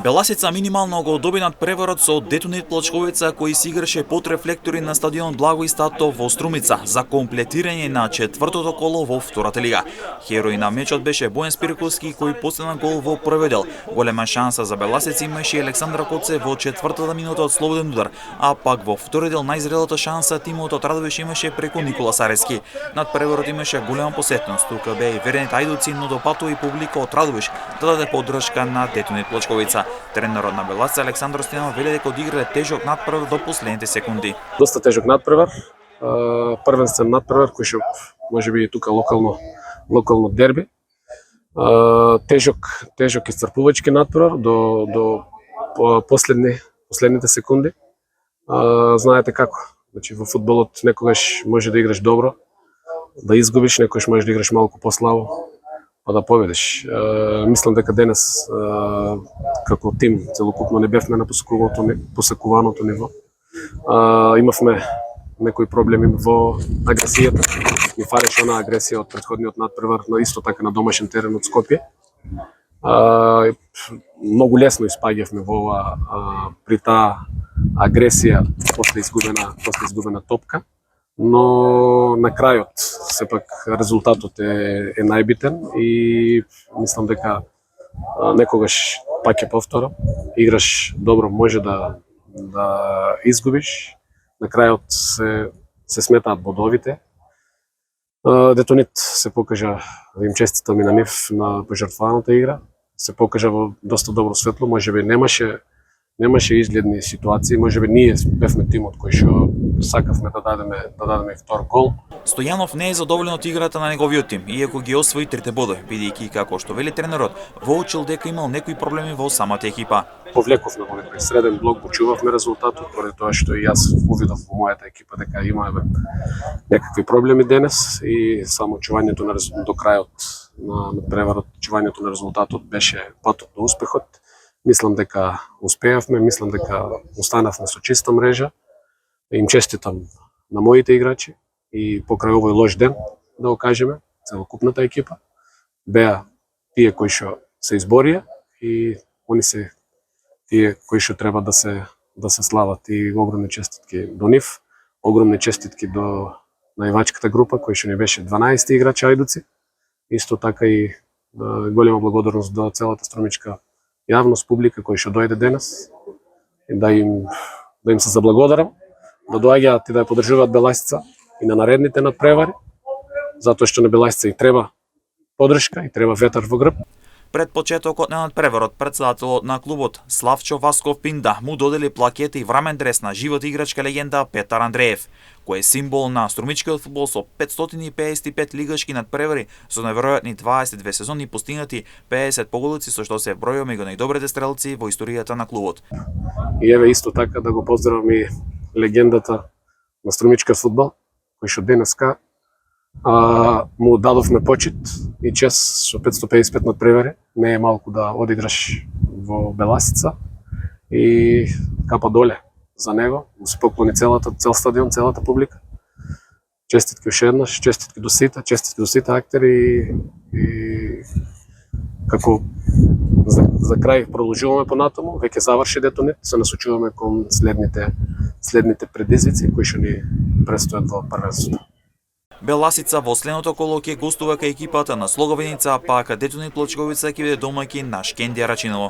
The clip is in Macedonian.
Беласица минимално го доби над преварот со Детонит Плочковица кој си играше под рефлектори на стадион Благој Стато во Струмица за комплетирање на четвртото коло во втората лига. Херој на мечот беше Бојан Спирковски кој постигна гол во првиот дел. Голема шанса за Беласица имаше и Александра Коце во четвртата минута од слободен удар, а пак во вториот дел најзрелата шанса тимот од Радовиш имаше преку Никола Сарески. Над преварот имаше голема посетност, тука беа и верените ајдуци, но допатува и публика од Радовиш да даде поддршка на Детонит Плочковица. Тренерот на Беласица Александар Стојанов вели дека одиграле тежок надпревар до последните секунди. Доста тежок надпревар, првенствен надпревар кој што можеби тука локално дерби. Тежок исцрпувачки надпревар до последните секунди. Знаете како, значи во фудбалот некогаш може да играш добро, да изгубиш, некогаш може да играш малку послабо, па да победиш. Мислам дека денес како тим целокупно не бевме на посакуваното ниво. Имавме некои проблеми во агресијата. Ни фалеше онаа агресија од претходниот надпревар, но исто така на домашен терен од Скопје. Многу лесно испаѓавме во ова при таа агресија после изгубена топка. Но на крајот сепак резултатот е најбитен и мислам дека некогаш пак е повторам. Играш добро, може да изгубиш. На крајот се сметаат бодовите. Детонит се покажа, да им честитам и на нив на пожртвуваната игра. Се покажа во доста добро светло, можеби немаше изгледни ситуации, можеби ние бевме тимот кој што сакавме да дадеме втор гол. Стојанов не е задоволен од играта на неговиот тим, иако ги освои трите бодови, бидејќи како што вели тренерот, воочил дека имал некои проблеми во самата екипа. Повлековме во некој среден блок, почувавме резултатот, поради тоа што и јас увидов во мојата екипа дека имаме некакви проблеми денес и само чувањето до крајот на преварот, чувањето на резултатот беше патот до успехот. Мислам дека успеавме, мислам дека останавме со чиста мрежа. Им честитам на моите играчи и покрај овој лош ден, да го кажеме, целокупната екипа, беа тие кои што се изборија и они се тие кои што треба да се слават, и огромни честитки до нив, огромни честитки до највачката група кој што ни беше 12 играчи ајдуци. Исто така и голема благодарност до целата струмичка јавност, публика кој што дојде денес и да им се заблагодарам, да доаѓаат и да ја поддржуваат Беласица и на наредните надпревари, затоа што на Беласица и треба поддршка и треба ветар во грб. Пред почетокот на надпреварот, председателот на клубот Славчо Васков Пинда му додели плакета и врамен дрес на живот играчка легенда Петар Андреев, кој е символ на струмичкиот фудбал со 555 лигашки надпревари, со неверојатни 22 сезони постигнати 50 поголици, со што се бројува меѓу најдобрите стрелци во историјата на клубот. И еве исто така да го поздравам и легендата на струмичкиот фудбал, кој што денеска му дадовме почит и чест со 555 надпревари. Не е малку да одиграш во Беласица и капа доле за него. Му се поклони цел стадион, целата публика. Честитки уште еднаш, честитки до сите актери и како за крај продолжуваме понатаму, веќе заврши Детонит, се насочуваме кон следните предизвици кои што ни престојат во првенството. Беласица во следното коло ќе гостува кај екипата на Слоговиница, па Детонит Плочковица ќе биде домаќин на Шкендија Рачиново.